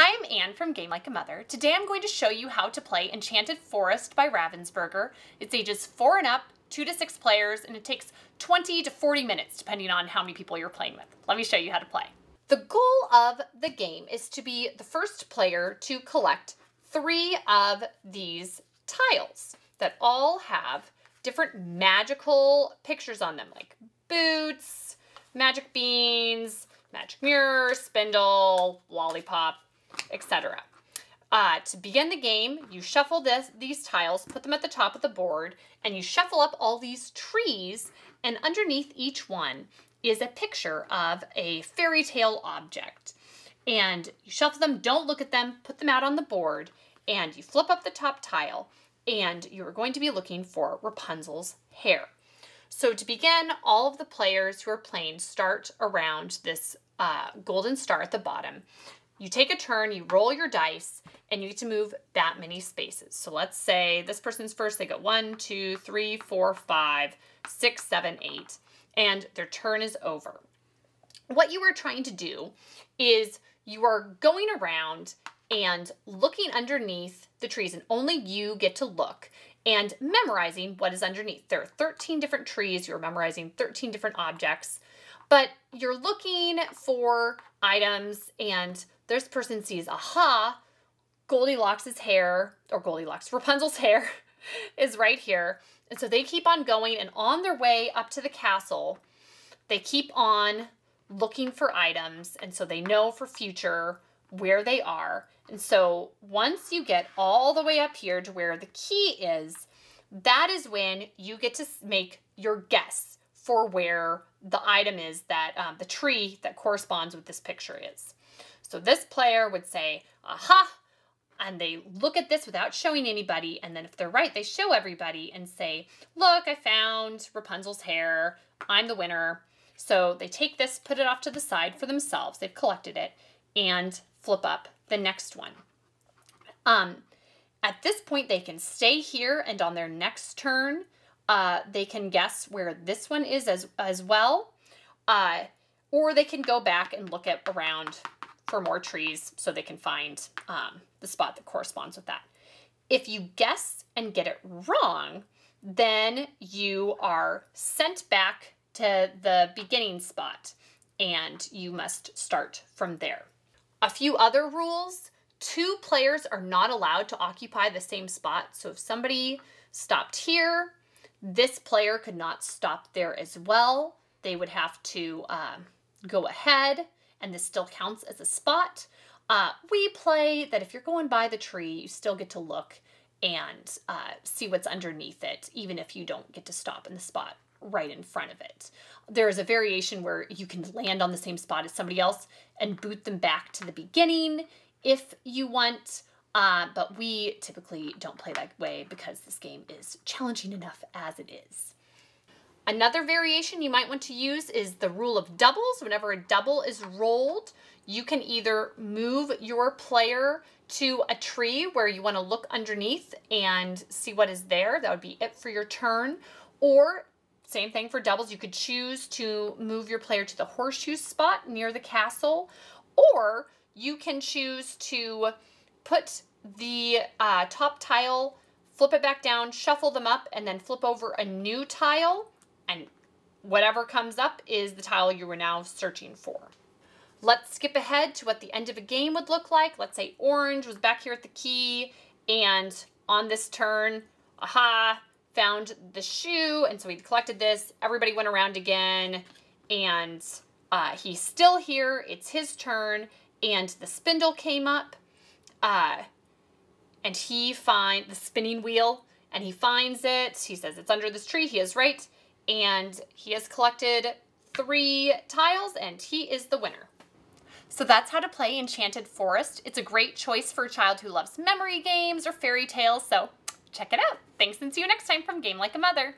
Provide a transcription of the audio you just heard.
Hi, I'm Anne from Game Like a Mother. Today I'm going to show you how to play Enchanted Forest by Ravensburger. It's ages 4 and up, 2 to 6 players, and it takes 20 to 40 minutes depending on how many people you're playing with. Let me show you how to play. The goal of the game is to be the first player to collect 3 of these tiles that all have different magical pictures on them, like boots, magic beans, magic mirror, spindle, lollipop, etc. To begin the game, you shuffle these tiles, put them at the top of the board, and you shuffle up all these trees, and underneath each one is a picture of a fairy tale object. And you shuffle them, don't look at them, put them out on the board, and you flip up the top tile, and you're going to be looking for Rapunzel's hair. So to begin, all of the players who are playing start around this golden star at the bottom. You take a turn, you roll your dice, and you get to move that many spaces. So let's say this person's first, they go 1, 2, 3, 4, 5, 6, 7, 8, and their turn is over. What you are trying to do is you are going around and looking underneath the trees, and only you get to look, and memorizing what is underneath. There are 13 different trees. You're memorizing 13 different objects, but you're looking for items, and this person sees, aha, Goldilocks' hair, or Rapunzel's hair is right here. And so they keep on going, and on their way up to the castle, they keep on looking for items, and so they know for future where they are. And so once you get all the way up here to where the key is, that is when you get to make your guess for where the item is that the tree that corresponds with this picture is. So this player would say, aha, and they look at this without showing anybody, and then if they're right, they show everybody and say, look, I found Rapunzel's hair, I'm the winner. So they take this, put it off to the side for themselves, they've collected it, and flip up the next one. At this point, they can stay here, and on their next turn, they can guess where this one is as well, or they can go back and look around for more trees so they can find the spot that corresponds with that. If you guess and get it wrong, then you are sent back to the beginning spot, and you must start from there. A few other rules: 2 players are not allowed to occupy the same spot. So if somebody stopped here, this player could not stop there as well. They would have to go ahead, and this still counts as a spot. We play that if you're going by the tree, you still get to look and see what's underneath it, even if you don't get to stop in the spot right in front of it. There is a variation where you can land on the same spot as somebody else and boot them back to the beginning if you want, but we typically don't play that way because this game is challenging enough as it is. Another variation you might want to use is the rule of doubles. Whenever a double is rolled, you can either move your player to a tree where you want to look underneath and see what is there. That would be it for your turn. Or same thing for doubles. You could choose to move your player to the horseshoe spot near the castle, or you can choose to put the top tile, flip it back down, shuffle them up, and then flip over a new tile, and whatever comes up is the tile you were now searching for. Let's skip ahead to what the end of a game would look like. Let's say orange was back here at the key, and on this turn, aha, found the shoe, and so he collected this. Everybody went around again, and he's still here. It's his turn, and the spindle came up, and he finds the spinning wheel, and he finds it. He says it's under this tree. He is right, and he has collected 3 tiles, and he is the winner. So that's how to play Enchanted Forest. It's a great choice for a child who loves memory games or fairy tales, so check it out. Thanks, and see you next time from Game Like a Mother.